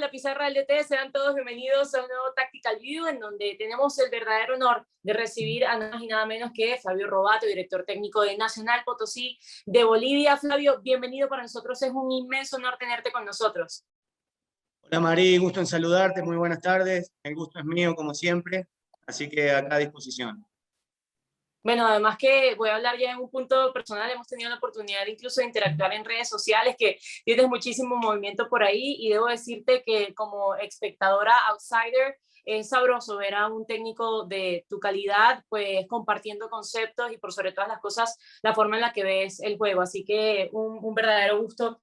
la pizarra del DT, sean todos bienvenidos a un nuevo Tactical View, en donde tenemos el verdadero honor de recibir a nada más y nada menos que Flavio Robato, director técnico de Nacional Potosí de Bolivia. Flavio, bienvenido, para nosotros es un inmenso honor tenerte con nosotros. Hola Marí, gusto en saludarte, muy buenas tardes, el gusto es mío como siempre, así que acá a disposición. Bueno, además que voy a hablar ya en un punto personal, hemos tenido la oportunidad incluso de interactuar en redes sociales, que tienes muchísimo movimiento por ahí, y debo decirte que como espectadora outsider, es sabroso ver a un técnico de tu calidad, pues compartiendo conceptos y por sobre todas las cosas, la forma en la que ves el juego. Así que un verdadero gusto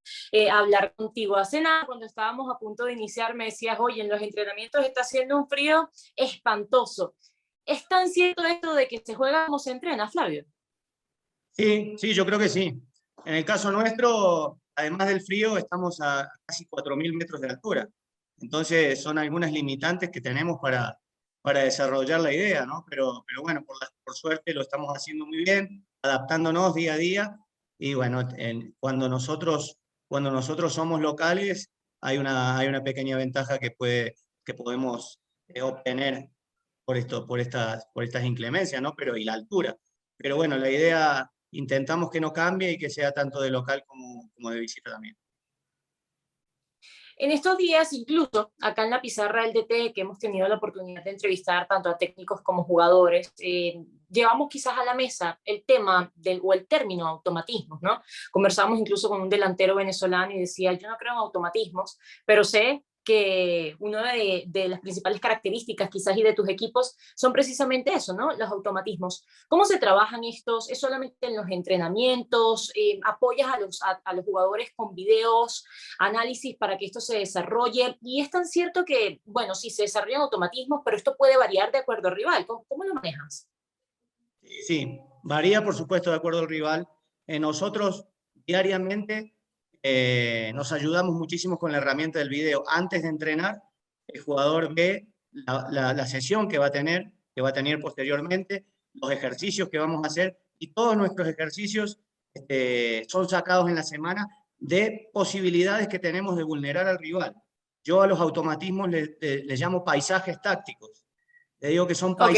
hablar contigo. Hace nada, cuando estábamos a punto de iniciar, me decías, oye, en los entrenamientos está haciendo un frío espantoso. ¿Es tan cierto esto de que se juega como se entrena, Flavio? Sí, yo creo que sí. En el caso nuestro, además del frío, estamos a casi 4.000 metros de altura. Entonces son algunas limitantes que tenemos para desarrollar la idea, ¿no? Pero bueno, por suerte lo estamos haciendo muy bien, adaptándonos día a día. Y bueno, cuando nosotros somos locales, hay una pequeña ventaja que podemos obtener por estas inclemencias, ¿no? Pero y la altura. Pero bueno, la idea intentamos que no cambie y que sea tanto de local como de visita también. En estos días, incluso acá en la pizarra del DT, que hemos tenido la oportunidad de entrevistar tanto a técnicos como jugadores, llevamos quizás a la mesa el tema o el término automatismos, ¿no? Conversamos incluso con un delantero venezolano y decía, yo no creo en automatismos, pero sé que una de las principales características quizás y de tus equipos son precisamente eso, ¿no? Los automatismos. ¿Cómo se trabajan estos? ¿Es solamente en los entrenamientos? ¿Apoyas a los jugadores con videos, análisis para que esto se desarrolle? Y es tan cierto que, bueno, sí se desarrollan automatismos, pero esto puede variar de acuerdo al rival. ¿Cómo lo manejas? Sí, varía por supuesto de acuerdo al rival. Nosotros diariamente nos ayudamos muchísimo con la herramienta del video. Antes de entrenar, el jugador ve la sesión que va a tener posteriormente, los ejercicios que vamos a hacer, y todos nuestros ejercicios son sacados en la semana de posibilidades que tenemos de vulnerar al rival. Yo a los automatismos les llamo paisajes tácticos. Le digo que son Ok.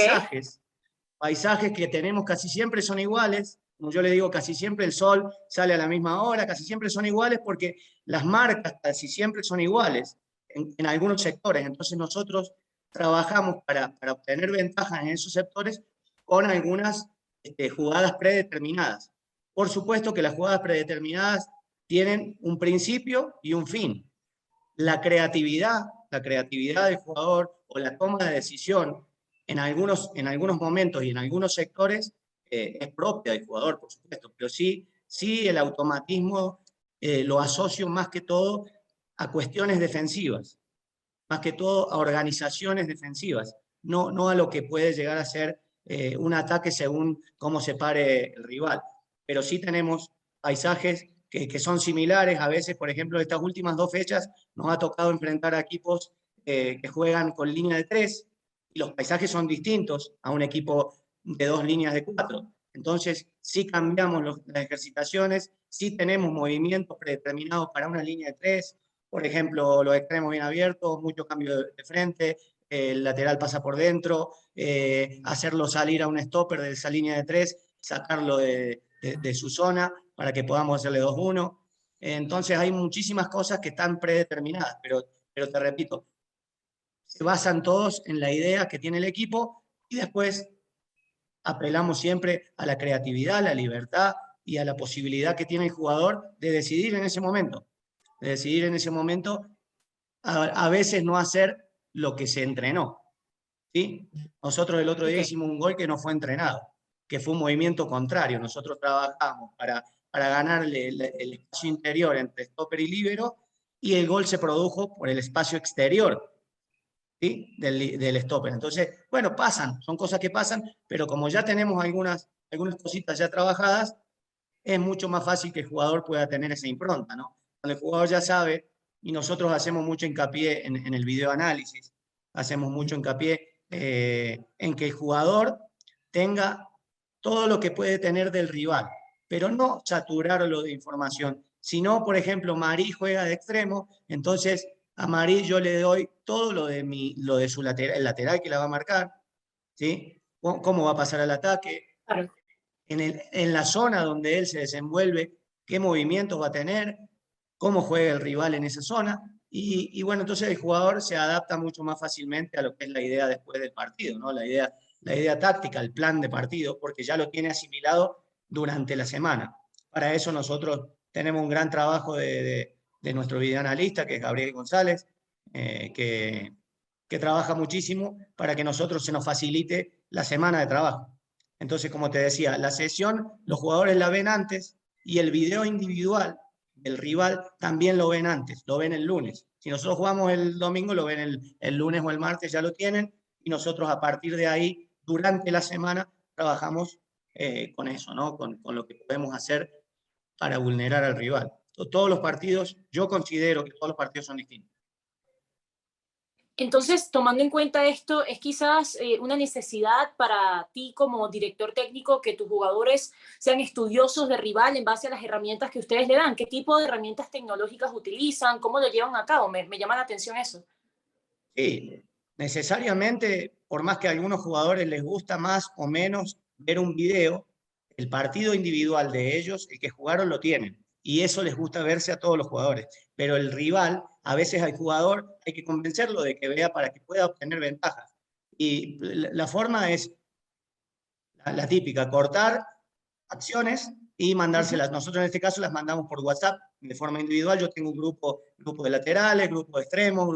paisajes que tenemos casi siempre son iguales. Como yo le digo, casi siempre el sol sale a la misma hora, casi siempre son iguales porque las marcas casi siempre son iguales en algunos sectores. Entonces nosotros trabajamos para obtener ventajas en esos sectores con algunas jugadas predeterminadas. Por supuesto que las jugadas predeterminadas tienen un principio y un fin. La creatividad del jugador o la toma de decisión en algunos momentos y en algunos sectores es propia del jugador, por supuesto, pero sí el automatismo lo asocio más que todo a cuestiones defensivas, más que todo a organizaciones defensivas, no a lo que puede llegar a ser un ataque según cómo se pare el rival. Pero sí tenemos paisajes que son similares. A veces, por ejemplo, estas últimas 2 fechas nos ha tocado enfrentar a equipos que juegan con línea de 3 y los paisajes son distintos a un equipo de 2 líneas de 4. Entonces, sí cambiamos las ejercitaciones, sí tenemos movimientos predeterminados para una línea de 3. Por ejemplo, los extremos bien abiertos, mucho cambio de frente, el lateral pasa por dentro, hacerlo salir a un stopper de esa línea de 3, sacarlo de su zona para que podamos hacerle 2-1. Entonces hay muchísimas cosas que están predeterminadas, pero te repito, se basan todos en la idea que tiene el equipo y después apelamos siempre a la creatividad, a la libertad y a la posibilidad que tiene el jugador de decidir en ese momento. De decidir en ese momento, a veces no hacer lo que se entrenó. ¿Sí? Nosotros el otro día Ok. hicimos un gol que no fue entrenado, que fue un movimiento contrario. Nosotros trabajamos para ganarle el espacio interior entre stopper y líbero, y el gol se produjo por el espacio exterior, ¿sí? del stopper. Entonces, bueno, son cosas que pasan, pero como ya tenemos algunas cositas ya trabajadas, es mucho más fácil que el jugador pueda tener esa impronta, ¿no? Cuando el jugador ya sabe, y nosotros hacemos mucho hincapié en el videoanálisis, hacemos mucho hincapié en que el jugador tenga todo lo que puede tener del rival, pero no saturarlo de información, sino, por ejemplo, Marí juega de extremo, entonces A Marí yo le doy todo lo de su lateral, el lateral que la va a marcar, ¿sí? Cómo va a pasar al ataque, Claro. en la zona donde él se desenvuelve, qué movimientos va a tener, cómo juega el rival en esa zona. Y bueno, entonces el jugador se adapta mucho más fácilmente a lo que es la idea después del partido, ¿no? La idea táctica, el plan de partido, porque ya lo tiene asimilado durante la semana. Para eso nosotros tenemos un gran trabajo de nuestro videoanalista, que es Gabriel González, que trabaja muchísimo para que nosotros se nos facilite la semana de trabajo. Entonces, como te decía, la sesión los jugadores la ven antes y el video individual del rival también lo ven antes, lo ven el lunes. Si nosotros jugamos el domingo, lo ven el lunes o el martes, ya lo tienen, y nosotros a partir de ahí, durante la semana, trabajamos con eso, ¿no? Con lo que podemos hacer para vulnerar al rival. Todos los partidos, yo considero que todos los partidos son distintos. Entonces, tomando en cuenta esto, ¿es quizás una necesidad para ti como director técnico que tus jugadores sean estudiosos de rival en base a las herramientas que ustedes le dan? ¿Qué tipo de herramientas tecnológicas utilizan? ¿Cómo lo llevan a cabo? Me llama la atención eso. Sí, necesariamente, por más que a algunos jugadores les gusta más o menos ver un video, el partido individual de ellos, el que jugaron lo tienen. Y eso les gusta verse a todos los jugadores. Pero el rival, a veces al jugador hay que convencerlo de que vea para que pueda obtener ventajas. Y la forma es la típica, cortar acciones y mandárselas. Nosotros en este caso las mandamos por WhatsApp de forma individual. Yo tengo un grupo de laterales, grupo de extremos,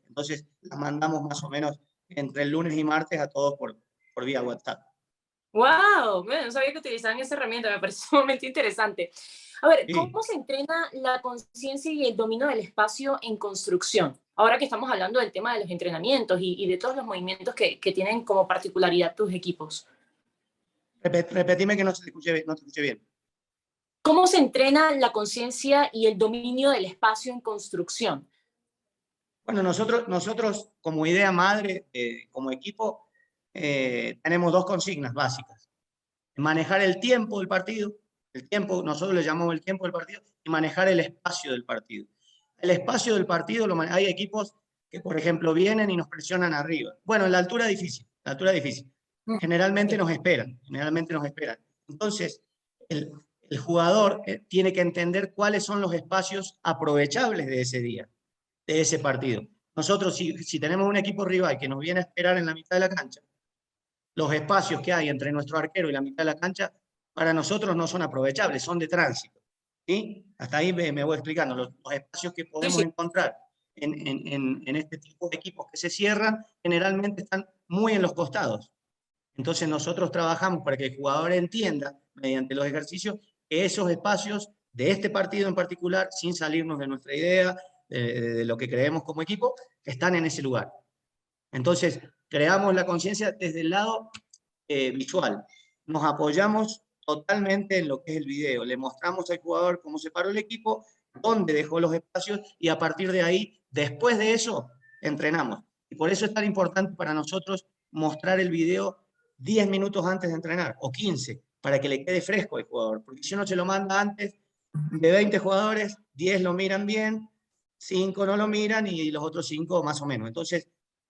entonces las mandamos más o menos entre el lunes y martes a todos por vía WhatsApp. ¡Wow! Bueno, no sabía que utilizaban esa herramienta, me parece sumamente interesante. A ver, Sí. ¿cómo se entrena la conciencia y el dominio del espacio en construcción? Ahora que estamos hablando del tema de los entrenamientos y de todos los movimientos que tienen como particularidad tus equipos. Repetime que no te escuché bien. ¿Cómo se entrena la conciencia y el dominio del espacio en construcción? Bueno, nosotros como idea madre, como equipo, tenemos dos consignas básicas. Manejar el tiempo del partido, nosotros le llamamos el tiempo del partido, y manejar el espacio del partido. El espacio del partido, hay equipos que, por ejemplo, vienen y nos presionan arriba. Bueno, en la altura es difícil, la altura es difícil. Generalmente nos esperan, generalmente nos esperan. Entonces, el jugador tiene que entender cuáles son los espacios aprovechables de ese día, de ese partido. Nosotros, si tenemos un equipo rival que nos viene a esperar en la mitad de la cancha, los espacios que hay entre nuestro arquero y la mitad de la cancha, para nosotros no son aprovechables, son de tránsito. ¿Sí? Hasta ahí me voy explicando. Los espacios que Sí, podemos sí. encontrar en este tipo de equipos que se cierran, generalmente están muy en los costados. Entonces nosotros trabajamos para que el jugador entienda, mediante los ejercicios, que esos espacios de este partido en particular, sin salirnos de nuestra idea, de lo que creemos como equipo, están en ese lugar. Entonces, creamos la conciencia desde el lado visual. Nos apoyamos totalmente en lo que es el video. Le mostramos al jugador cómo se paró el equipo, dónde dejó los espacios y a partir de ahí, después de eso, entrenamos. Y por eso es tan importante para nosotros mostrar el video 10 minutos antes de entrenar o 15 para que le quede fresco al jugador. Porque si uno se lo manda antes, de 20 jugadores, 10 lo miran bien, 5 no lo miran y los otros 5 más o menos. Entonces,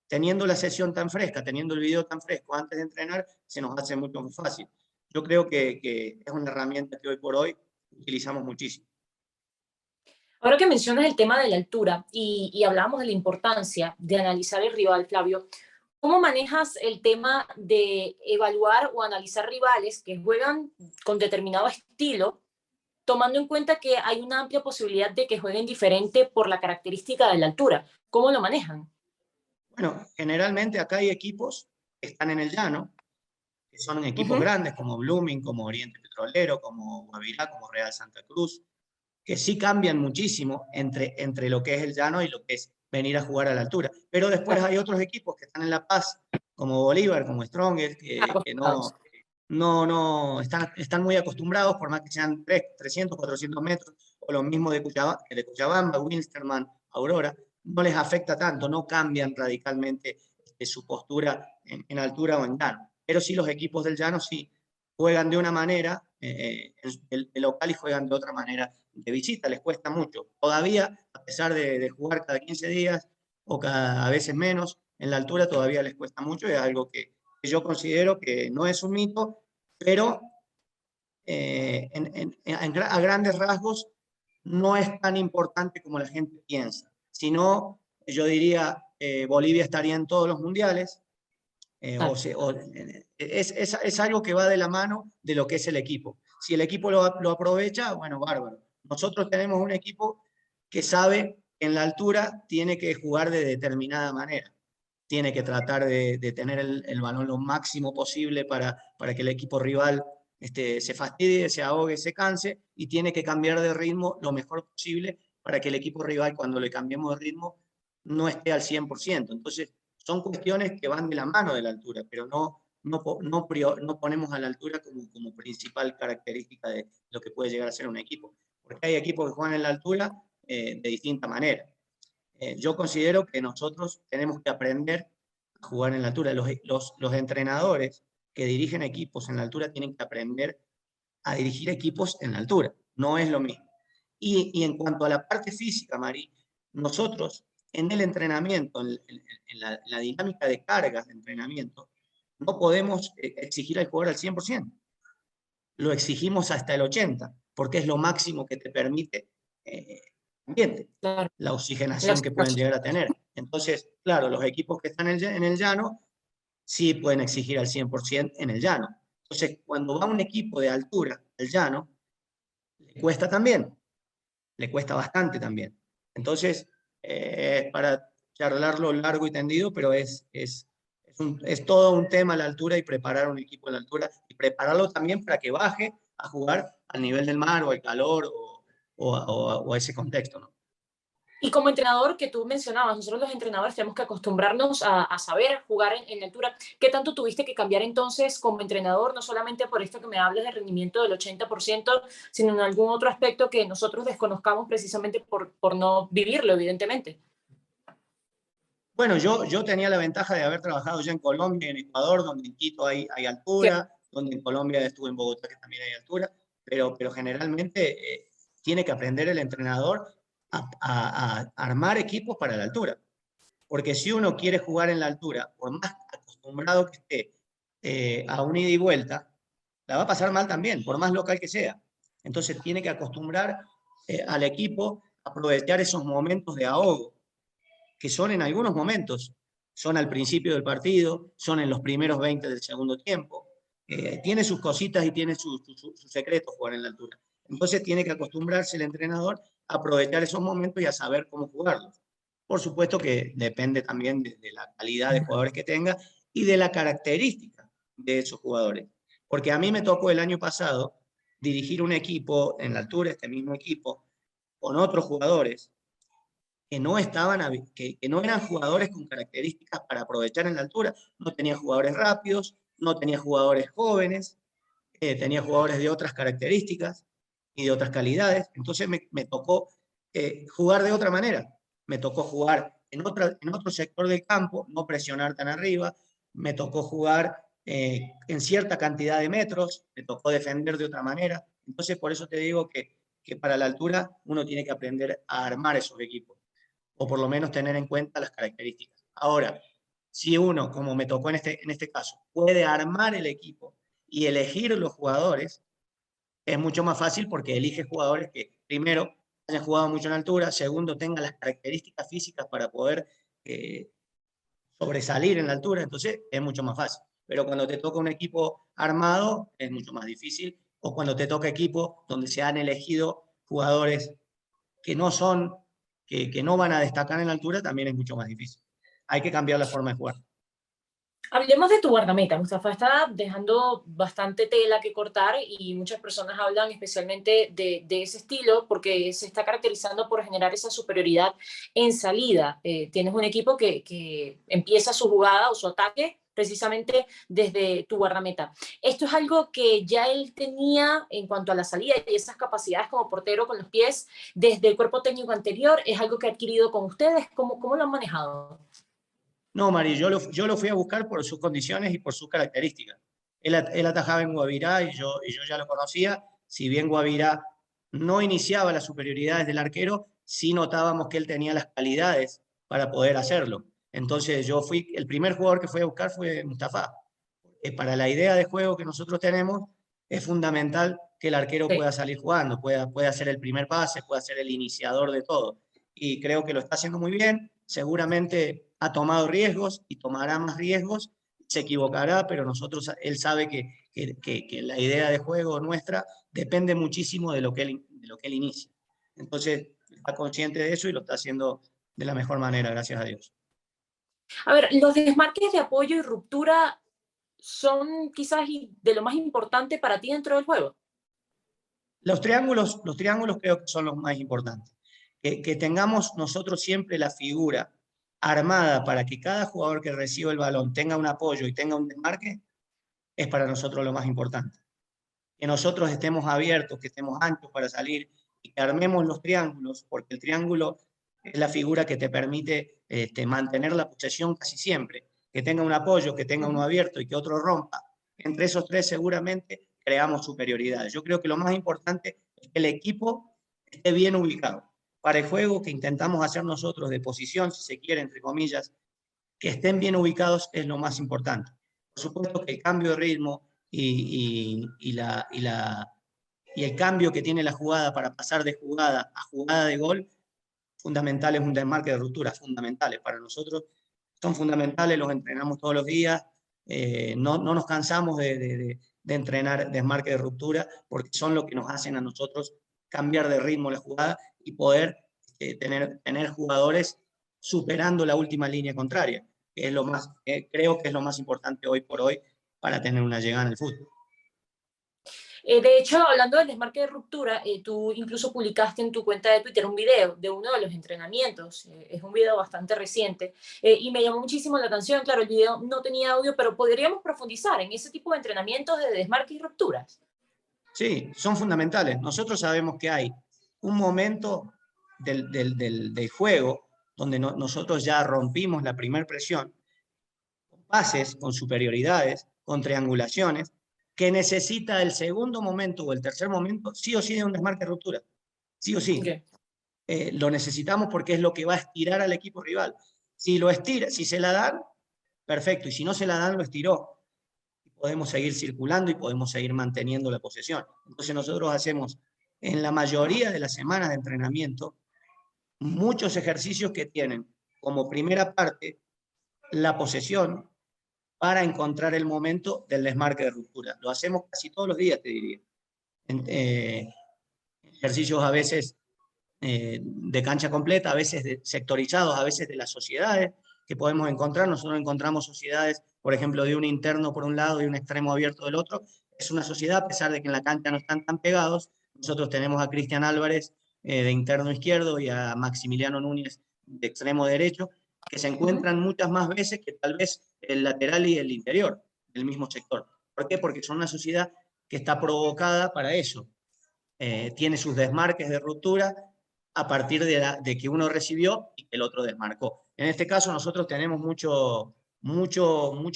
teniendo la sesión tan fresca, teniendo el video tan fresco antes de entrenar, se nos hace mucho más fácil. Yo creo que es una herramienta que hoy por hoy utilizamos muchísimo. Ahora que mencionas el tema de la altura y hablamos de la importancia de analizar el rival, Flavio, ¿cómo manejas el tema de evaluar o analizar rivales que juegan con determinado estilo, tomando en cuenta que hay una amplia posibilidad de que jueguen diferente por la característica de la altura? ¿Cómo lo manejan? Bueno, generalmente acá hay equipos que están en el llano, que son equipos Ujú. grandes como Blooming, como Oriente Petrolero, como Guavirá, como Real Santa Cruz, que sí cambian muchísimo entre lo que es el llano y lo que es venir a jugar a la altura. Pero después hay otros equipos que están en La Paz, como Bolívar, como Strongest, que Acostados. están muy acostumbrados, por más que sean 300, 400 metros, o lo mismo de Cochabamba, Wilstermann, Aurora, no les afecta tanto, no cambian radicalmente su postura en altura o en llano. Pero sí los equipos del llano sí juegan de una manera el local y juegan de otra manera de visita, les cuesta mucho. Todavía, a pesar de jugar cada 15 días o cada a veces menos, en la altura todavía les cuesta mucho, es algo que yo considero que no es un mito, pero a grandes rasgos no es tan importante como la gente piensa. Si no, yo diría, Bolivia estaría en todos los mundiales, Claro. es algo que va de la mano de lo que es el equipo. Si el equipo lo aprovecha, bueno, bárbaro. Nosotros tenemos un equipo que sabe que en la altura tiene que jugar de determinada manera. Tiene que tratar de tener el balón lo máximo posible para que el equipo rival se fastidie, se ahogue, se canse, y tiene que cambiar de ritmo lo mejor posible para que el equipo rival, cuando le cambiemos de ritmo, no esté al 100%. Entonces, son cuestiones que van de la mano de la altura, pero no ponemos a la altura como principal característica de lo que puede llegar a ser un equipo. Porque hay equipos que juegan en la altura de distinta manera. Yo considero que nosotros tenemos que aprender a jugar en la altura. Los entrenadores que dirigen equipos en la altura tienen que aprender a dirigir equipos en la altura. No es lo mismo. Y en cuanto a la parte física, Mari, nosotros en el entrenamiento, en la dinámica de cargas de entrenamiento, no podemos exigir al jugador al 100%. Lo exigimos hasta el 80%, porque es lo máximo que te permite el ambiente, Claro. la La oxigenación que pueden situación. llegar a tener. Entonces, claro, los equipos que están en el llano sí pueden exigir al 100% en el llano. Entonces, cuando va un equipo de altura al llano, le cuesta también, le cuesta bastante también. Entonces, para charlarlo largo y tendido, pero es todo un tema a la altura y preparar un equipo a la altura y prepararlo también para que baje a jugar al nivel del mar o al calor o a ese contexto, ¿no? Y como entrenador que tú mencionabas, nosotros los entrenadores tenemos que acostumbrarnos a saber jugar en altura. ¿Qué tanto tuviste que cambiar entonces como entrenador, no solamente por esto que me hablas de rendimiento del 80%, sino en algún otro aspecto que nosotros desconozcamos precisamente por no vivirlo, evidentemente? Bueno, yo tenía la ventaja de haber trabajado ya en Colombia, en Ecuador, donde en Quito hay Cierto. altura, donde en Colombia estuve en Bogotá, que también hay altura, pero generalmente tiene que aprender el entrenador a armar equipos para la altura. Porque si uno quiere jugar en la altura, por más acostumbrado que esté a un ida y vuelta, la va a pasar mal también, por más local que sea. Entonces tiene que acostumbrar al equipo a aprovechar esos momentos de ahogo, que son en algunos momentos, son al principio del partido, son en los primeros 20 del segundo tiempo. Tiene sus cositas y tiene sus secretos jugar en la altura. Entonces tiene que acostumbrarse el entrenador a aprovechar esos momentos y a saber cómo jugarlos. Por supuesto que depende también de la calidad de jugadores que tenga y de la característica de esos jugadores. Porque a mí me tocó el año pasado dirigir un equipo en la altura, este mismo equipo, con otros jugadores que no estaban, que no eran jugadores con características para aprovechar en la altura. No tenía jugadores rápidos, no tenía jugadores jóvenes, tenía jugadores de otras características y de otras calidades. Entonces me tocó jugar de otra manera. Me tocó jugar en otro sector del campo, no presionar tan arriba. Me tocó jugar en cierta cantidad de metros, me tocó defender de otra manera. Entonces, por eso te digo que para la altura uno tiene que aprender a armar esos equipos, o por lo menos tener en cuenta las características. Ahora, si uno, como me tocó en este caso, puede armar el equipo y elegir los jugadores, es mucho más fácil porque elige jugadores que, primero, hayan jugado mucho en altura, segundo, tengan las características físicas para poder eh, sobresalir en la altura, entonces es mucho más fácil. Pero cuando te toca un equipo armado, es mucho más difícil, o cuando te toca equipo donde se han elegido jugadores que no son, que no van a destacar en la altura, también es mucho más difícil. Hay que cambiar la forma de jugar. Hablemos de tu guardameta. Mustafa está dejando bastante tela que cortar y muchas personas hablan especialmente de ese estilo porque se está caracterizando por generar esa superioridad en salida. Tienes un equipo que empieza su jugada o su ataque precisamente desde tu guardameta. ¿Esto es algo que ya él tenía en cuanto a la salida y esas capacidades como portero con los pies desde el cuerpo técnico anterior? ¿Es algo que ha adquirido con ustedes? ¿Cómo lo han manejado? No, Mari, yo lo fui a buscar por sus condiciones y por sus características. Él atajaba en Guavirá y yo ya lo conocía. Si bien Guavirá no iniciaba las superioridades del arquero, sí notábamos que él tenía las calidades para poder hacerlo. Entonces el primer jugador que fui a buscar fue Mustafa. Para la idea de juego que nosotros tenemos, es fundamental que el arquero Sí. pueda salir jugando, pueda hacer el primer pase, pueda ser el iniciador de todo. Y creo que lo está haciendo muy bien. Seguramente ha tomado riesgos y tomará más riesgos. Se equivocará, pero él sabe que la idea de juego nuestra depende muchísimo de lo que él inicia. Entonces, está consciente de eso y lo está haciendo de la mejor manera, gracias a Dios. A ver, los desmarques de apoyo y ruptura son quizás de lo más importante para ti dentro del juego. Los triángulos creo que son los más importantes. Que tengamos nosotros siempre la figura armada para que cada jugador que reciba el balón tenga un apoyo y tenga un desmarque, es para nosotros lo más importante. Que nosotros estemos abiertos, que estemos anchos para salir y que armemos los triángulos, porque el triángulo es la figura que te permite mantener la posesión casi siempre. Que tenga un apoyo, que tenga uno abierto y que otro rompa. Entre esos tres seguramente creamos superioridad. Yo creo que lo más importante es que el equipo esté bien ubicado. Para el juego que intentamos hacer nosotros de posición, si se quiere, entre comillas, que estén bien ubicados es lo más importante. Por supuesto que el cambio de ritmo y el cambio que tiene la jugada para pasar de jugada a jugada de gol, fundamental es un desmarque de ruptura, fundamentales. Para nosotros son fundamentales, los entrenamos todos los días, no nos cansamos de entrenar desmarque de ruptura, porque son lo que nos hacen a nosotros cambiar de ritmo la jugada y poder tener jugadores superando la última línea contraria, que es creo que es lo más importante hoy por hoy para tener una llegada en el fútbol. De hecho, hablando del desmarque de ruptura, tú incluso publicaste en tu cuenta de Twitter un video de uno de los entrenamientos. Es un video bastante reciente y me llamó muchísimo la atención. Claro, el video no tenía audio, pero podríamos profundizar en ese tipo de entrenamientos de desmarque y rupturas. Sí, son fundamentales. Nosotros sabemos que hay un momento del juego donde nosotros ya rompimos la primera presión, con pases, con superioridades, con triangulaciones, que necesita el segundo momento o el tercer momento, sí o sí, de un desmarque de ruptura. Sí o sí. Okay. Lo necesitamos porque es lo que va a estirar al equipo rival. Si lo estira, si se la dan, perfecto. Y si no se la dan, lo estiró. Podemos seguir circulando y podemos seguir manteniendo la posesión. Entonces nosotros hacemos en la mayoría de las semanas de entrenamiento muchos ejercicios que tienen como primera parte la posesión para encontrar el momento del desmarque de ruptura. Lo hacemos casi todos los días, te diría. Ejercicios a veces de cancha completa, a veces sectorizados, a veces de las sociedades que podemos encontrar. Nosotros encontramos sociedades, por ejemplo, de un interno por un lado y un extremo abierto del otro. Es una sociedad, a pesar de que en la cancha no están tan pegados. Nosotros tenemos a Cristian Álvarez de interno izquierdo y a Maximiliano Núñez de extremo derecho, que se encuentran muchas más veces que tal vez el lateral y el interior del mismo sector. ¿Por qué? Porque son una sociedad que está provocada para eso. Tiene sus desmarques de ruptura a partir de que uno recibió y que el otro desmarcó. En este caso nosotros tenemos mucho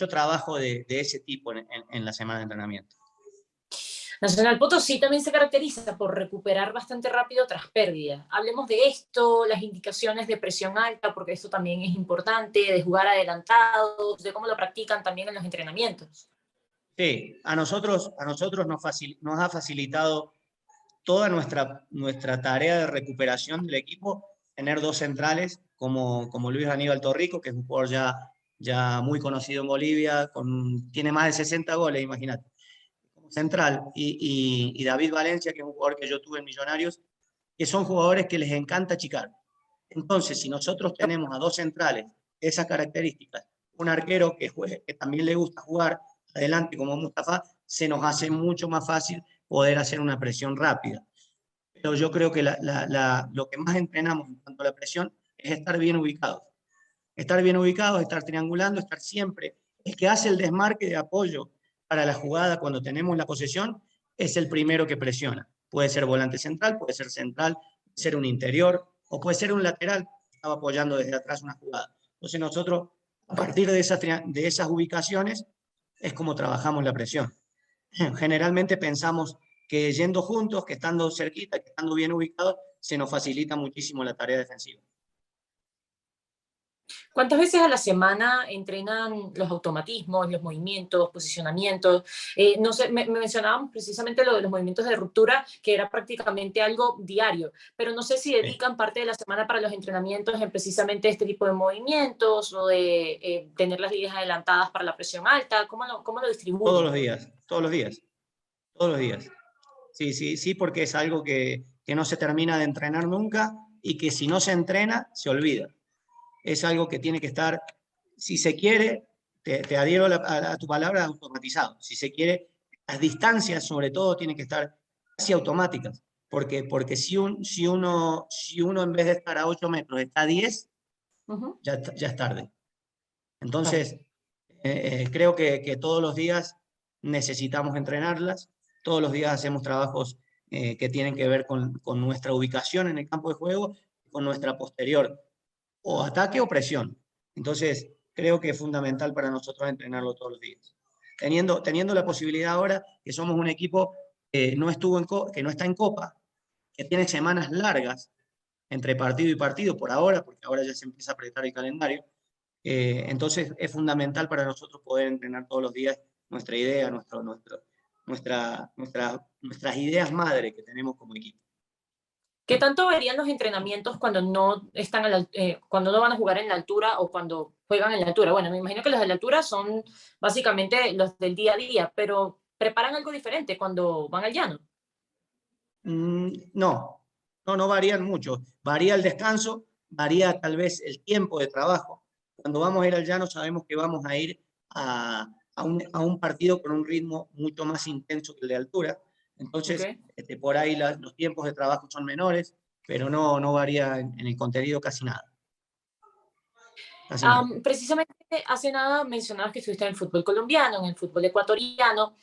trabajo de ese tipo en la semana de entrenamiento. Nacional Potosí también se caracteriza por recuperar bastante rápido tras pérdida. Hablemos de esto, las indicaciones de presión alta, porque esto también es importante, de jugar adelantados, de cómo lo practican también en los entrenamientos. Sí, a nosotros nos ha facilitado toda nuestra tarea de recuperación del equipo, tener dos centrales como Luis Aníbal Torrico, que es un jugador ya muy conocido en Bolivia, tiene más de 60 goles, imagínate, como central, y David Valencia, que es un jugador que yo tuve en Millonarios, que son jugadores que les encanta achicar. Entonces, si nosotros tenemos a dos centrales de esas características, un arquero que también le gusta jugar adelante como Mustafa, se nos hace mucho más fácil poder hacer una presión rápida. Pero yo creo que lo que más entrenamos en cuanto a la presión es estar bien ubicados. Estar bien ubicados, estar triangulando, estar siempre. El que hace el desmarque de apoyo para la jugada cuando tenemos la posesión es el primero que presiona. Puede ser volante central, puede ser un interior o puede ser un lateral que estaba apoyando desde atrás una jugada. Entonces nosotros, a partir de esas ubicaciones, es como trabajamos la presión. generalmente pensamos que yendo juntos, que estando cerquita, que estando bien ubicados, se nos facilita muchísimo la tarea defensiva. ¿Cuántas veces a la semana entrenan los automatismos, los movimientos, posicionamientos? No sé, me mencionaban precisamente lo de los movimientos de ruptura, que era prácticamente algo diario, pero no sé si Sí. dedican parte de la semana para los entrenamientos en precisamente este tipo de movimientos o de tener las líneas adelantadas para la presión alta. ¿Cómo lo Todos distribuyen? los días, todos los días, todos los días. Sí, sí, sí, porque es algo que no se termina de entrenar nunca y que si no se entrena, se olvida. Es algo que tiene que estar, si se quiere, te adhiero a tu palabra, automatizado. Si se quiere, las distancias sobre todo tienen que estar casi automáticas, porque si uno en vez de estar a 8 metros está a 10, Ujú. ya es tarde. Claro. Entonces, creo que todos los días necesitamos entrenarlas, todos los días hacemos trabajos que tienen que ver con nuestra ubicación en el campo de juego, con nuestra posterior, o ataque o presión. Entonces, creo que es fundamental para nosotros entrenarlo todos los días. Teniendo la posibilidad ahora que somos un equipo que que no está en Copa, que tiene semanas largas entre partido y partido por ahora, porque ahora ya se empieza a apretar el calendario. Entonces es fundamental para nosotros poder entrenar todos los días nuestra idea, nuestras ideas madre que tenemos como equipo. ¿Qué tanto varían los entrenamientos cuando no están cuando no van a jugar en la altura o cuando juegan en la altura? Bueno, me imagino que los de la altura son básicamente los del día a día, pero preparan algo diferente cuando van al llano. No, no varían mucho. Varía el descanso, varía tal vez el tiempo de trabajo. Cuando vamos a ir al llano sabemos que vamos a ir a un partido con un ritmo mucho más intenso que el de altura. Ok. Entonces, por ahí los tiempos de trabajo son menores, pero no varía en el contenido casi nada. Casi nada. Precisamente hace nada mencionabas que estuviste en el fútbol colombiano, en el fútbol ecuatoriano.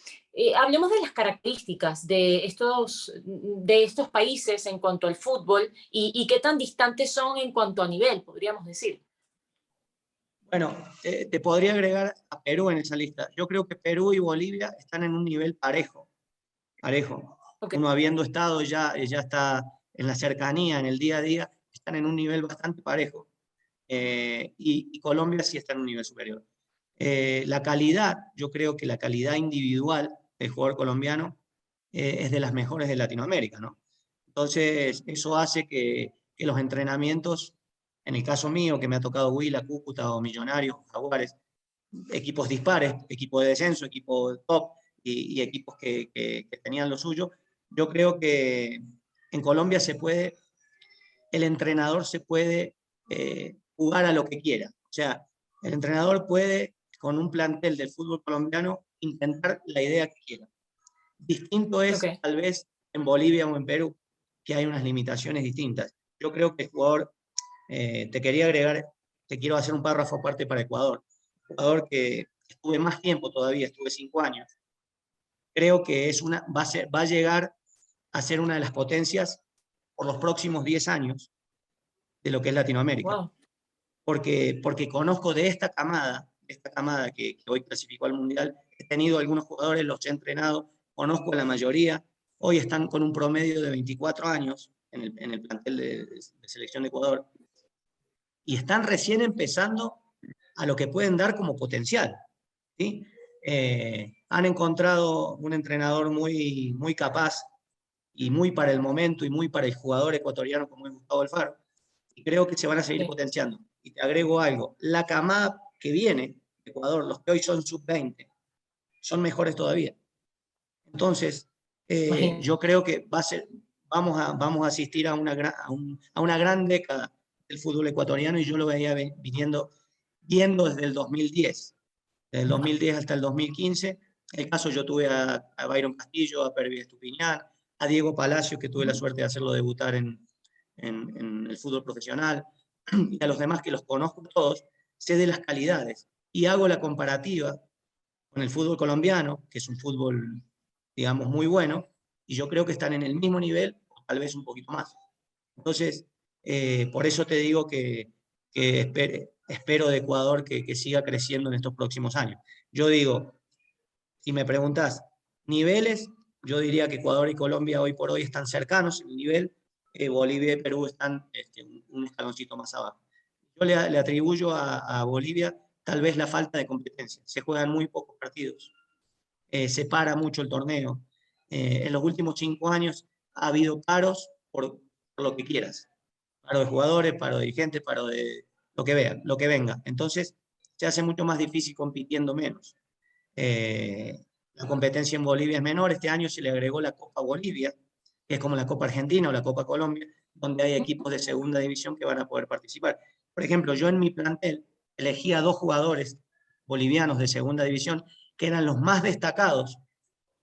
Hablemos de las características de estos países en cuanto al fútbol y qué tan distantes son en cuanto a nivel, podríamos decir. Bueno, te podría agregar a Perú en esa lista. Yo creo que Perú y Bolivia están en un nivel parejo, parejo. Ok. Uno habiendo estado ya está en la cercanía, en el día a día, están en un nivel bastante parejo. Y Colombia sí está en un nivel superior. La calidad, yo creo que la calidad individual del jugador colombiano es de las mejores de Latinoamérica, ¿no? Entonces, eso hace que los entrenamientos, en el caso mío, que me ha tocado Huila, Cúcuta o Millonarios, Jaguares, equipos dispares, equipo de descenso, equipo de top y equipos que tenían lo suyo, yo creo que en Colombia el entrenador se puede jugar a lo que quiera. O sea, el entrenador puede, con un plantel del fútbol colombiano, intentar la idea que quiera. Distinto Ok. es, tal vez, en Bolivia o en Perú, que hay unas limitaciones distintas. Yo creo que el jugador, te quiero hacer un párrafo aparte para Ecuador. Ecuador que estuve más tiempo todavía, estuve 5 años. Creo que va a llegar a ser una de las potencias por los próximos 10 años de lo que es Latinoamérica. Wow. Porque conozco de esta camada que hoy clasificó al Mundial, he tenido algunos jugadores, los he entrenado, conozco a la mayoría, hoy están con un promedio de 24 años en el plantel de selección de Ecuador, y están recién empezando a lo que pueden dar como potencial. ¿Sí? Han encontrado un entrenador muy, muy capaz y muy para el momento y muy para el jugador ecuatoriano como es Gustavo Alfaro, y creo que se van a seguir Sí. potenciando. Y te agrego algo, la camada que viene de Ecuador, los que hoy son sub-20, son mejores todavía. Entonces, yo creo que vamos a asistir a una gran década del fútbol ecuatoriano y yo lo veía viendo desde el 2010. Desde el 2010 hasta el 2015. El caso, yo tuve a Byron Castillo, a Pervis Estupiñán, a Diego Palacio, que tuve la suerte de hacerlo debutar en el fútbol profesional, y a los demás que los conozco todos, sé de las calidades y hago la comparativa con el fútbol colombiano, que es un fútbol, digamos, muy bueno, y yo creo que están en el mismo nivel, o tal vez un poquito más. Entonces, por eso te digo que espero de Ecuador que siga creciendo en estos próximos años. Yo digo, si me preguntas, Niveles, yo diría que Ecuador y Colombia hoy por hoy están cercanos en el nivel, Bolivia y Perú están un escaloncito más abajo. Yo le atribuyo a Bolivia tal vez la falta de competencia. Se juegan muy pocos partidos, se para mucho el torneo. En los últimos 5 años ha habido paros por lo que quieras. Paro de jugadores, paro de dirigentes, paro de lo que vean, lo que venga. Entonces se hace mucho más difícil compitiendo menos. La competencia en Bolivia es menor. Este año se le agregó la Copa Bolivia, que es como la Copa Argentina o la Copa Colombia, donde hay equipos de segunda división que van a poder participar. Por ejemplo, yo en mi plantel elegí a 2 jugadores bolivianos de segunda división que eran los más destacados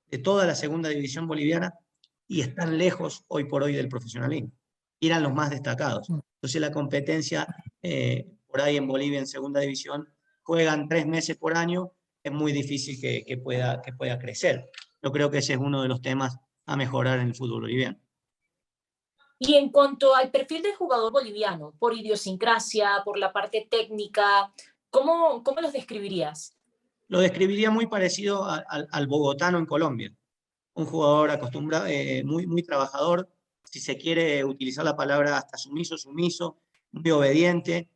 de toda la segunda división boliviana y están lejos hoy por hoy del profesionalismo. Eran los más destacados. Entonces la competencia por ahí en Bolivia en segunda división juegan 3 meses por año, es muy difícil que pueda crecer. Yo creo que ese es uno de los temas a mejorar en el fútbol boliviano. Y en cuanto al perfil del jugador boliviano, por idiosincrasia, por la parte técnica, ¿cómo los describirías? Lo describiría muy parecido al bogotano en Colombia. Un jugador acostumbrado, muy trabajador, si se quiere utilizar la palabra hasta sumiso, muy obediente,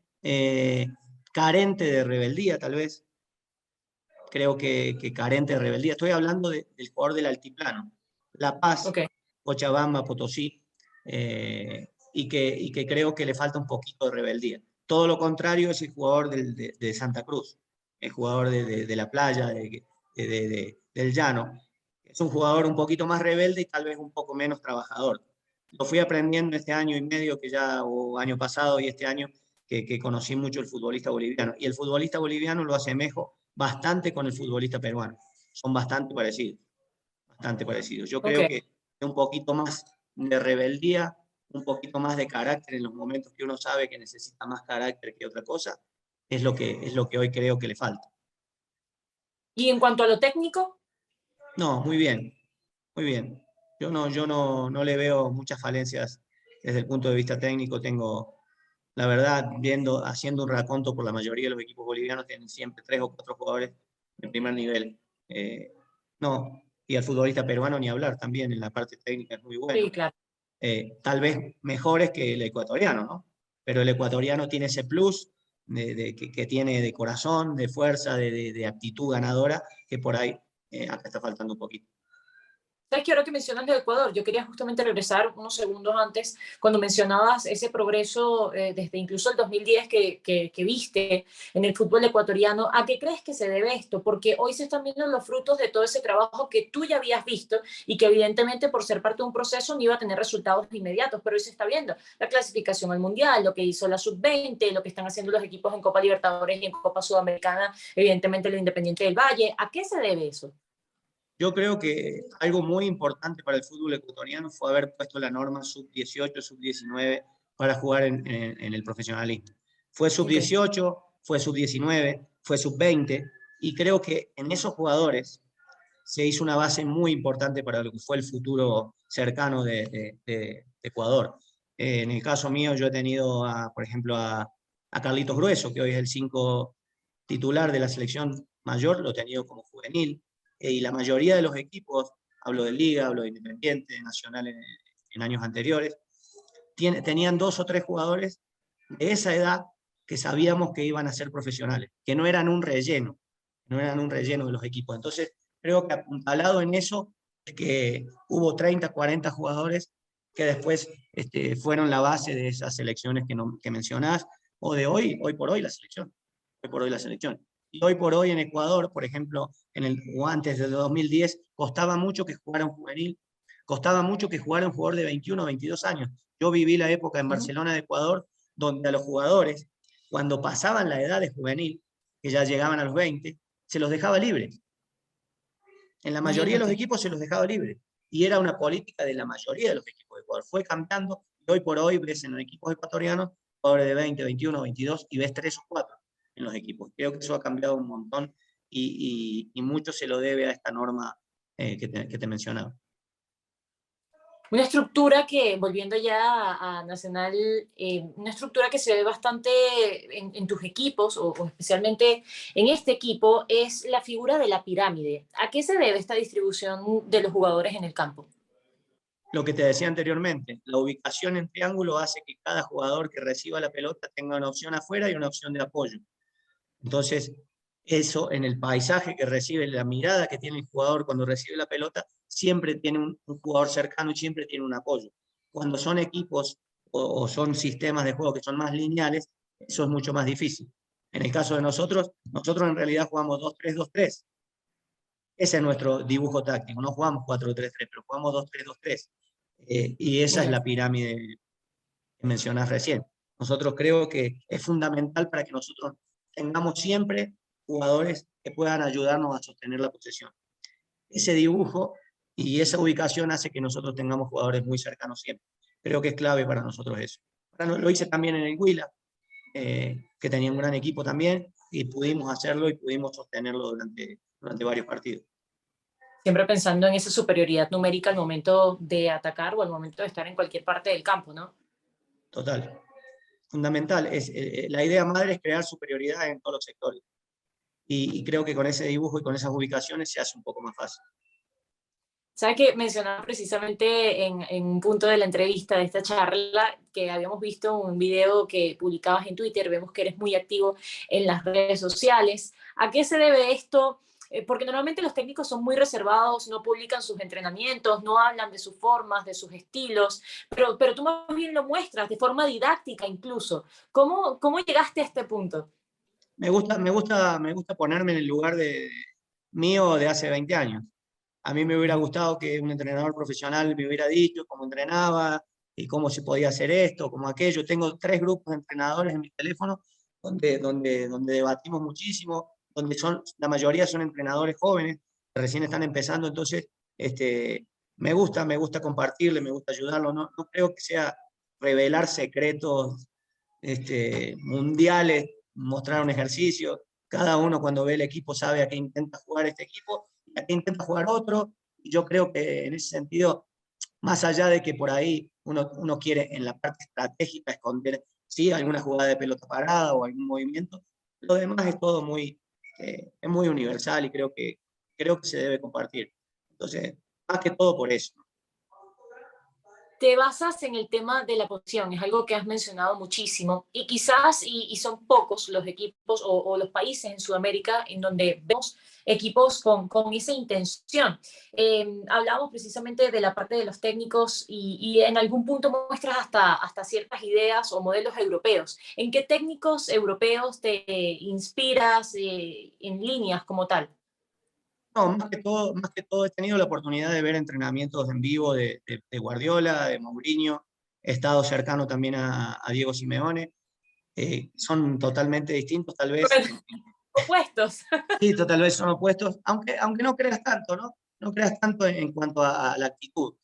carente de rebeldía tal vez, creo que carente de rebeldía. Estoy hablando del jugador del altiplano, La Paz, Okay. Cochabamba, Potosí, y que creo que le falta un poquito de rebeldía. Todo lo contrario es el jugador de Santa Cruz, el jugador de la playa, del llano. Es un jugador un poquito más rebelde y tal vez un poco menos trabajador. Lo fui aprendiendo este año y medio, o año pasado y este año, que conocí mucho el futbolista boliviano. Y el futbolista boliviano lo asemejo bastante con el futbolista peruano. Son bastante parecidos, bastante parecidos. Yo creo Okay. que un poquito más de rebeldía, un poquito más de carácter en los momentos que uno sabe que necesita más carácter que otra cosa, es lo que hoy creo que le falta. Y en cuanto a lo técnico, No, muy bien, muy bien. Yo no le veo muchas falencias desde el punto de vista técnico. La verdad, haciendo un raconto por la mayoría de los equipos bolivianos, tienen siempre 3 o 4 jugadores de primer nivel. No, y al futbolista peruano ni hablar también, en la parte técnica es muy sí, bueno. claro. Tal vez mejores que el ecuatoriano, ¿no? Pero el ecuatoriano tiene ese plus que tiene de corazón, de fuerza, de actitud ganadora, que por ahí acá está faltando un poquito. ¿Sabes qué? Ahora que mencionas de Ecuador, yo quería justamente regresar unos segundos antes, cuando mencionabas ese progreso desde incluso el 2010 que viste en el fútbol ecuatoriano. ¿A qué crees que se debe esto? Porque hoy se están viendo los frutos de todo ese trabajo que tú ya habías visto y que evidentemente por ser parte de un proceso no iba a tener resultados inmediatos, pero hoy se está viendo la clasificación al Mundial, lo que hizo la Sub-20, lo que están haciendo los equipos en Copa Libertadores y en Copa Sudamericana, evidentemente el Independiente del Valle. ¿A qué se debe eso? Yo creo que algo muy importante para el fútbol ecuatoriano fue haber puesto la norma sub-18, sub-19 para jugar en el profesionalismo. Fue Okay. sub-18, fue sub-19, fue sub-20, y creo que en esos jugadores se hizo una base muy importante para lo que fue el futuro cercano de Ecuador. En el caso mío, yo he tenido, por ejemplo, a Carlitos Grueso, que hoy es el 5 titular de la selección mayor, lo he tenido como juvenil, y la mayoría de los equipos, hablo de Liga, hablo de Independiente, de Nacional en años anteriores, tenían 2 o 3 jugadores de esa edad que sabíamos que iban a ser profesionales, que no eran un relleno de los equipos. Entonces, creo que apuntalado en eso, es que hubo 30, 40 jugadores que después fueron la base de esas selecciones que mencionás, o de hoy por hoy la selección. Hoy por hoy la selección. Y hoy por hoy en Ecuador, por ejemplo, o antes del 2010, costaba mucho que jugara un juvenil, costaba mucho que jugara un jugador de 21 o 22 años. Yo viví la época en Barcelona de Ecuador, donde a los jugadores, cuando pasaban la edad de juvenil, que ya llegaban a los 20, se los dejaba libres. En la mayoría de los Imagínate. equipos se los dejaba libres. Y era una política de la mayoría de los equipos de Ecuador. Fue cambiando, y hoy por hoy ves en los equipos ecuatorianos jugadores de 20, 21, 22, y ves 3 o 4 en los equipos. Creo que eso ha cambiado un montón, y mucho se lo debe a esta norma que te mencionaba. Una estructura que, volviendo ya a Nacional, una estructura que se ve bastante en tus equipos, o especialmente en este equipo, es la figura de la pirámide. ¿A qué se debe esta distribución de los jugadores en el campo? Lo que te decía anteriormente, la ubicación en triángulo hace que cada jugador que reciba la pelota tenga una opción afuera y una opción de apoyo. Entonces, eso en el paisaje que recibe, la mirada que tiene el jugador cuando recibe la pelota, siempre tiene un jugador cercano y siempre tiene un apoyo. Cuando son equipos o son sistemas de juego que son más lineales, eso es mucho más difícil. En el caso de nosotros, nosotros en realidad jugamos 2-3-2-3. Ese es nuestro dibujo táctico. No jugamos 4-3-3, pero jugamos 2-3-2-3. Y esa es Ya. la pirámide que mencionás recién. Nosotros creo que es fundamental para que nosotros tengamos siempre jugadores que puedan ayudarnos a sostener la posesión. Ese dibujo y esa ubicación hace que nosotros tengamos jugadores muy cercanos siempre. Creo que es clave para nosotros eso. Lo hice también en el Huila, que tenía un gran equipo también, y pudimos hacerlo y pudimos sostenerlo durante varios partidos. Siempre pensando en esa superioridad numérica al momento de atacar o al momento de estar en cualquier parte del campo, ¿no? Total. Fundamental. La idea madre es crear superioridad en todos los sectores. Y creo que con ese dibujo y con esas ubicaciones se hace un poco más fácil. Sabes que mencionaba precisamente en un punto de la entrevista, de esta charla, que habíamos visto un video que publicabas en Twitter, vemos que eres muy activo en las redes sociales. ¿A qué se debe esto? Porque normalmente los técnicos son muy reservados, no publican sus entrenamientos, no hablan de sus formas, de sus estilos, pero tú más bien lo muestras de forma didáctica incluso. ¿Cómo llegaste a este punto? Me gusta ponerme en el lugar mío de hace 20 años. A mí me hubiera gustado que un entrenador profesional me hubiera dicho cómo entrenaba y cómo se podía hacer esto, cómo aquello. Tengo 3 grupos de entrenadores en mi teléfono donde debatimos muchísimo, la mayoría son entrenadores jóvenes que recién están empezando, entonces me gusta compartirle, me gusta ayudarlo. No creo que sea revelar secretos mundiales, mostrar un ejercicio. Cada uno cuando ve el equipo sabe a qué intenta jugar este equipo y a qué intenta jugar otro. Y yo creo que en ese sentido, más allá de que por ahí uno quiere en la parte estratégica esconder, sí, alguna jugada de pelota parada o algún movimiento, lo demás es todo es muy universal y creo que se debe compartir. Entonces, más que todo por eso. Te basas en el tema de la posición, es algo que has mencionado muchísimo, y quizás, y son pocos los equipos o los países en Sudamérica en donde vemos equipos con esa intención. Hablamos precisamente de la parte de los técnicos y en algún punto muestras hasta ciertas ideas o modelos europeos. ¿En qué técnicos europeos te inspiras en líneas como tal? No, más que todo he tenido la oportunidad de ver entrenamientos en vivo de Guardiola, de Mourinho, he estado cercano también a Diego Simeone, son totalmente distintos, tal vez, Opuestos. sí, tal vez son opuestos, aunque no creas tanto, ¿no? No creas tanto en cuanto a la actitud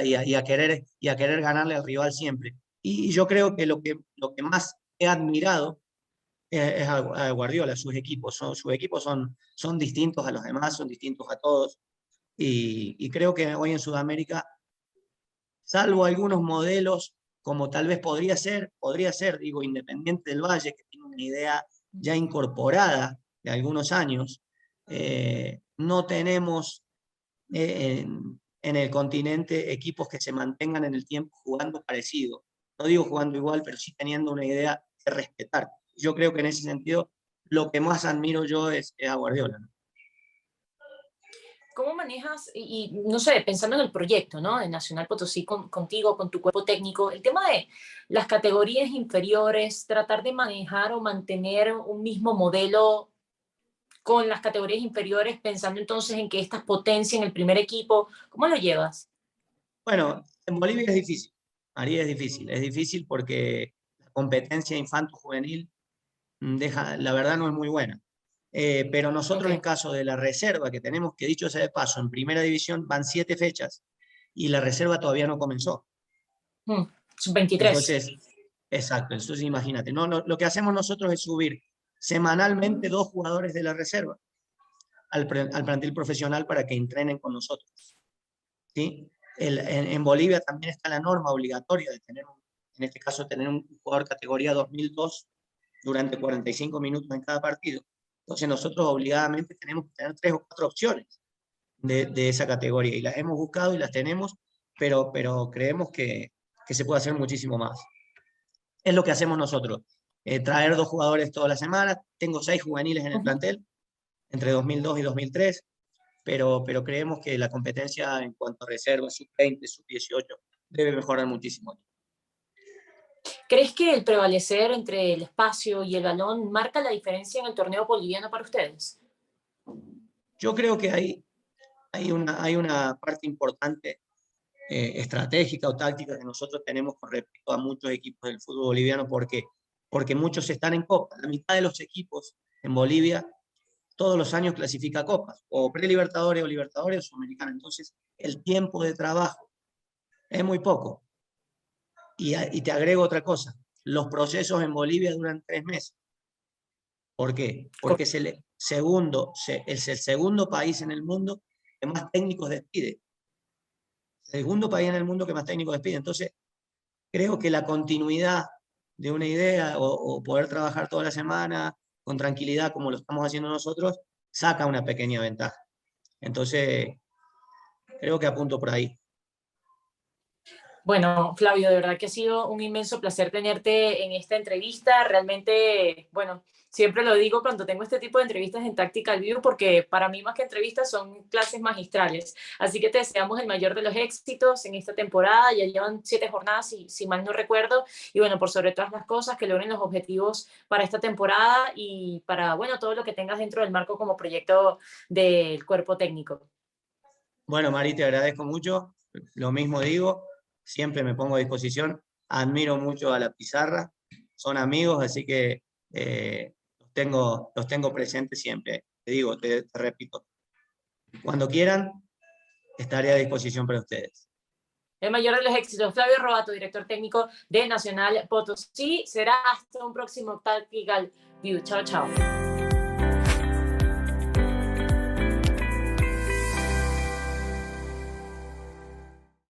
y a querer ganarle al rival siempre. Y yo creo que lo que más he admirado es a Guardiola, sus equipos son distintos a los demás, son distintos a todos. Y creo que hoy en Sudamérica, salvo algunos modelos, como tal vez podría ser, digo, Independiente del Valle, que tiene una idea ya incorporada de algunos años, no tenemos en el continente equipos que se mantengan en el tiempo jugando parecido. No digo jugando igual, pero sí teniendo una idea de respetar. Yo creo que en ese sentido, lo que más admiro yo es a Guardiola, ¿no? ¿Cómo manejas, y no sé, pensando en el proyecto, ¿no? De Nacional Potosí contigo, con tu cuerpo técnico, el tema de las categorías inferiores, tratar de manejar o mantener un mismo modelo con las categorías inferiores, pensando entonces en que estas potencien el primer equipo, ¿cómo lo llevas? Bueno, en Bolivia es difícil, María es difícil porque la competencia infanto-juvenil la verdad no es muy buena. Pero nosotros en Ok. caso de la reserva que tenemos, que dicho sea de paso, en primera división van 7 fechas y la reserva todavía no comenzó. Sub-23. Entonces, exacto, entonces imagínate, lo que hacemos nosotros es subir semanalmente 2 jugadores de la reserva al plantel profesional para que entrenen con nosotros, ¿sí? En Bolivia también está la norma obligatoria de tener, en este caso, tener un jugador categoría 2002 durante 45 minutos en cada partido. Entonces nosotros obligadamente tenemos que tener 3 o 4 opciones de esa categoría y las hemos buscado y las tenemos, pero creemos que se puede hacer muchísimo más. Es lo que hacemos nosotros, traer 2 jugadores toda la semana. Tengo 6 juveniles en el plantel, entre 2002 y 2003, pero creemos que la competencia en cuanto a reservas, sub-20, sub-18, debe mejorar muchísimo. ¿Crees que el prevalecer entre el espacio y el balón marca la diferencia en el torneo boliviano para ustedes? Yo creo que hay una parte importante estratégica o táctica que nosotros tenemos con respecto a muchos equipos del fútbol boliviano, porque muchos están en Copa. La mitad de los equipos en Bolivia todos los años clasifica copas, o pre-libertadores, o libertadores, o sudamericana. Entonces, el tiempo de trabajo es muy poco. Y te agrego otra cosa, los procesos en Bolivia duran 3 meses. ¿Por qué? Porque es el segundo país en el mundo que más técnicos despide. Segundo país en el mundo que más técnicos despide. Entonces, creo que la continuidad de una idea o poder trabajar toda la semana con tranquilidad como lo estamos haciendo nosotros, saca una pequeña ventaja. Entonces, creo que apunto por ahí. Bueno, Flavio, de verdad que ha sido un inmenso placer tenerte en esta entrevista. Realmente, bueno, siempre lo digo cuando tengo este tipo de entrevistas en Tactical View, porque para mí más que entrevistas son clases magistrales. Así que te deseamos el mayor de los éxitos en esta temporada. Ya llevan 7 jornadas, si mal no recuerdo. Y bueno, por sobre todas las cosas, que logren los objetivos para esta temporada y para, bueno, todo lo que tengas dentro del marco como proyecto del cuerpo técnico. Bueno, Mari, te agradezco mucho. Lo mismo digo, siempre me pongo a disposición. Admiro mucho a la Pizarra, son amigos, así que los tengo presentes siempre. Te digo, te repito, cuando quieran, estaré a disposición para ustedes. El mayor de los éxitos, Flavio Robato, director técnico de Nacional Potosí. Será hasta un próximo Tactical View. Chao, chao.